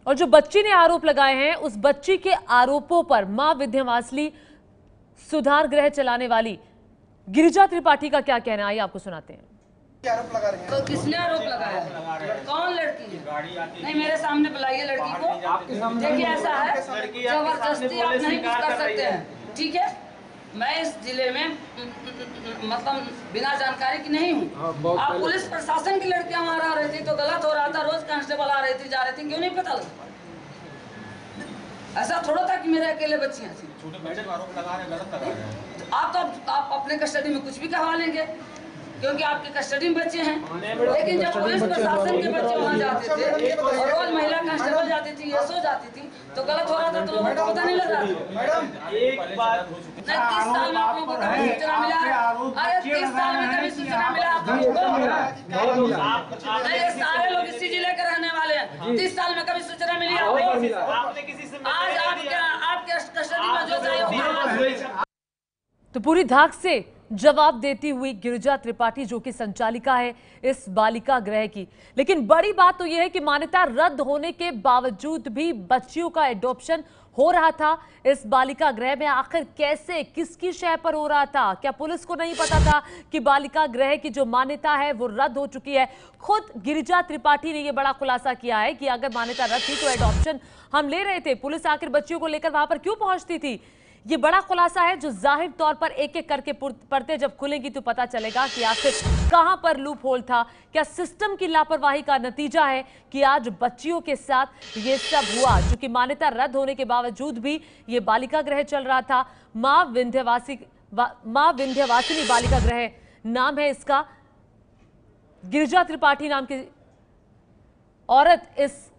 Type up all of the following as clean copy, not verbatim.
और जो बच्ची ने आरोप लगाए हैं उस बच्ची के आरोपों पर मां विंध्यवासिनी सुधार गृह चलाने वाली गिरिजा त्रिपाठी का क्या कहना है, आइए आपको सुनाते हैं। आरोप लगा रही हैं। तो किसने आरोप लगाया? कौन लड़की है? नहीं, मेरे सामने बुलाइए लड़की को। देखिए ऐसा है, जबरदस्ती आप नहीं कुछ कर सकते हैं, ठीक है। मैं इस जिले में मतलब बिना जानकारी की नहीं हूँ। आप पुलिस प्रशासन की लड़कियां वहाँ रह रही थी तो गलत हो रहा था, रोज कांस्टेबल आ रही थी जा रही थी, क्यों नहीं पता लगा? ऐसा थोड़ा था कि मेरे अकेले बच्चियां थी। आरोप लगा रहे हैं, गलत लगा रहे हैं। तो आप अपने कस्टडी में कुछ भी कहवा लेंगे क्योंकि आपके कस्टडी में बच्चे हैं। लेकिन जब पुलिस प्रशासन के बच्चे वहाँ जाते थे और रोज महिला कांस्टेबल जाती थी, एसओ जाती थी, तो गलत हो रहा था तो लोगों को पता नहीं लग रहा था। मैडम एक बात 30 साल में आप लोगों को कभी सूचना मिला? अरे 30 साल में कभी सूचना मिला आप लोगों को? नहीं, सारे लोग इसी जिले के रहने वाले हैं। 30 साल में कभी सूचना मिली आपको? आज आपके कस्टडी में जो चाहिए। तो पूरी धाक से जवाब देती हुई गिरिजा त्रिपाठी जो कि संचालिका है इस बालिका गृह की। लेकिन बड़ी बात तो यह है कि मान्यता रद्द होने के बावजूद भी बच्चियों का एडॉप्शन हो रहा था इस बालिका गृह में। आखिर कैसे, किसकी शय पर हो रहा था? क्या पुलिस को नहीं पता था कि बालिका गृह की जो मान्यता है वो रद्द हो चुकी है? खुद गिरिजा त्रिपाठी ने यह बड़ा खुलासा किया है कि अगर मान्यता रद्द थी तो एडॉप्शन हम ले रहे थे, पुलिस आखिर बच्चियों को लेकर वहां पर क्यों पहुंचती थी? ये बड़ा खुलासा है जो जाहिर तौर पर एक एक करके पर्दे जब खुलेंगी तो पता चलेगा कि आखिर कहां पर लूप होल था। क्या सिस्टम की लापरवाही का नतीजा है कि आज बच्चियों के साथ ये सब हुआ? चूंकि मान्यता रद्द होने के बावजूद भी ये बालिका गृह चल रहा था। मां विंध्यवासिनी बालिका गृह नाम है इसका। गिरिजा त्रिपाठी नाम की औरत इस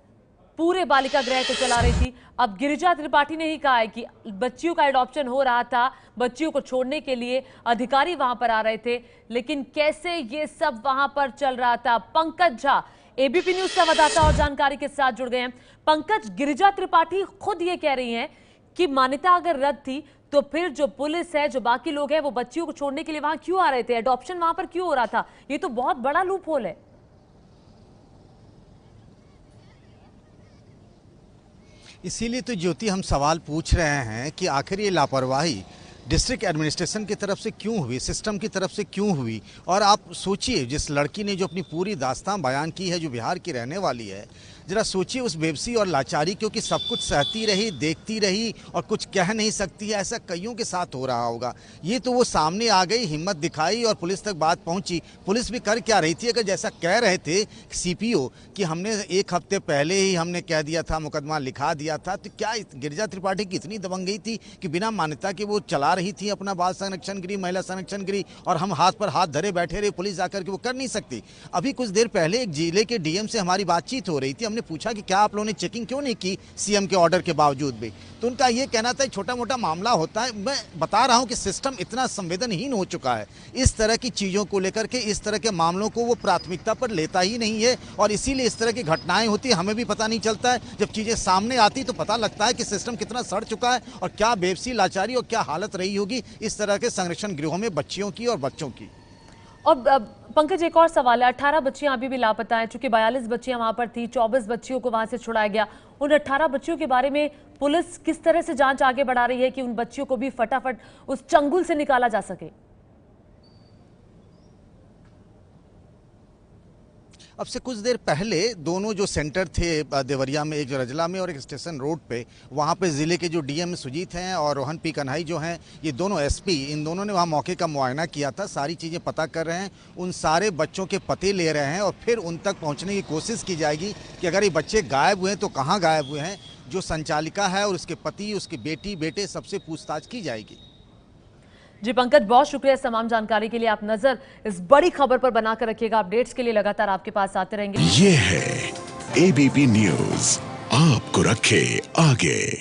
पूरे बालिका गृह को चला रही थी। अब गिरिजा त्रिपाठी ने ही कहा है कि बच्चियों का एडॉप्शन हो रहा था, बच्चियों को छोड़ने के लिए अधिकारी वहां पर आ रहे थे, लेकिन कैसे ये सब वहां पर चल रहा था? पंकज झा एबीपी न्यूज संवाददाता और जानकारी के साथ जुड़ गए हैं। पंकज, गिरिजा त्रिपाठी खुद ये कह रही हैं कि मान्यता अगर रद्द थी तो फिर जो पुलिस है, जो बाकी लोग हैं, वो बच्चियों को छोड़ने के लिए वहां क्यों आ रहे थे? एडॉप्शन वहां पर क्यों हो रहा था? ये तो बहुत बड़ा लूप होल है। इसीलिए तो ज्योति हम सवाल पूछ रहे हैं कि आखिर ये लापरवाही डिस्ट्रिक्ट एडमिनिस्ट्रेशन की तरफ से क्यों हुई, सिस्टम की तरफ से क्यों हुई। और आप सोचिए, जिस लड़की ने जो अपनी पूरी दास्तान बयान की है, जो बिहार की रहने वाली है, जरा सोचिए उस बेबसी और लाचारी, क्योंकि सब कुछ सहती रही, देखती रही और कुछ कह नहीं सकती है। ऐसा कईयों के साथ हो रहा होगा। ये तो वो सामने आ गई, हिम्मत दिखाई और पुलिस तक बात पहुंची। पुलिस भी कर क्या रही थी? अगर जैसा कह रहे थे सीपीओ कि हमने 1 हफ्ते पहले ही हमने कह दिया था, मुकदमा लिखा दिया था, तो क्या गिरिजा त्रिपाठी की इतनी दबंगई थी कि बिना मान्यता के वो चला रही थी अपना बाल संरक्षण गृह, महिला संरक्षण गृह, और हम हाथ पर हाथ धरे बैठे रहे, पुलिस आकर के वो कर नहीं सकती? अभी कुछ देर पहले एक जिले के डीएम से हमारी बातचीत हो रही थी। हमने पूछा कि क्या आप लोगों ने चेकिंग क्यों नहीं की सीएम के ऑर्डर के बावजूद भी? तो उनका ये कहना था छोटा मोटा मामला होता है। मैं बता रहा हूं कि सिस्टम इतना संवेदनहीन हो चुका है, इस तरह की चीजों को लेकर के, इस तरह के मामलों को वो प्राथमिकता पर लेता ही नहीं है, और इसीलिए इस तरह की घटनाएं होती है। हमें भी पता नहीं चलता है, जब चीजें सामने आती तो पता लगता है कि सिस्टम कितना सड़ चुका है और क्या बेबसी, लाचारी और क्या हालत रही होगी इस तरह के संरक्षण गृहों में बच्चियों की और बच्चों की। और पंकज, एक और सवाल है। 18 बच्चियां अभी भी लापता हैं। चूंकि 42 बच्चियां वहां पर थी, 24 बच्चियों को वहां से छुड़ाया गया। उन 18 बच्चियों के बारे में पुलिस किस तरह से जांच आगे बढ़ा रही है कि उन बच्चियों को भी फटाफट उस चंगुल से निकाला जा सके? अब से कुछ देर पहले दोनों जो सेंटर थे देवरिया में, एक रजला में और एक स्टेशन रोड पे, वहाँ पे ज़िले के जो डीएम सुजीत हैं और रोहन पी कन्हई जो हैं, ये दोनों एसपी, इन दोनों ने वहाँ मौके का मुआयना किया था। सारी चीज़ें पता कर रहे हैं, उन सारे बच्चों के पते ले रहे हैं और फिर उन तक पहुँचने की कोशिश की जाएगी कि अगर ये बच्चे गायब हुए हैं तो कहाँ गायब हुए हैं। जो संचालिका है और उसके पति, उसकी बेटी, बेटे, सबसे पूछताछ की जाएगी। जी पंकज, बहुत शुक्रिया तमाम जानकारी के लिए। आप नजर इस बड़ी खबर पर बनाकर रखिएगा। अपडेट्स के लिए लगातार आपके पास आते रहेंगे। ये है एबीपी न्यूज, आपको रखे आगे।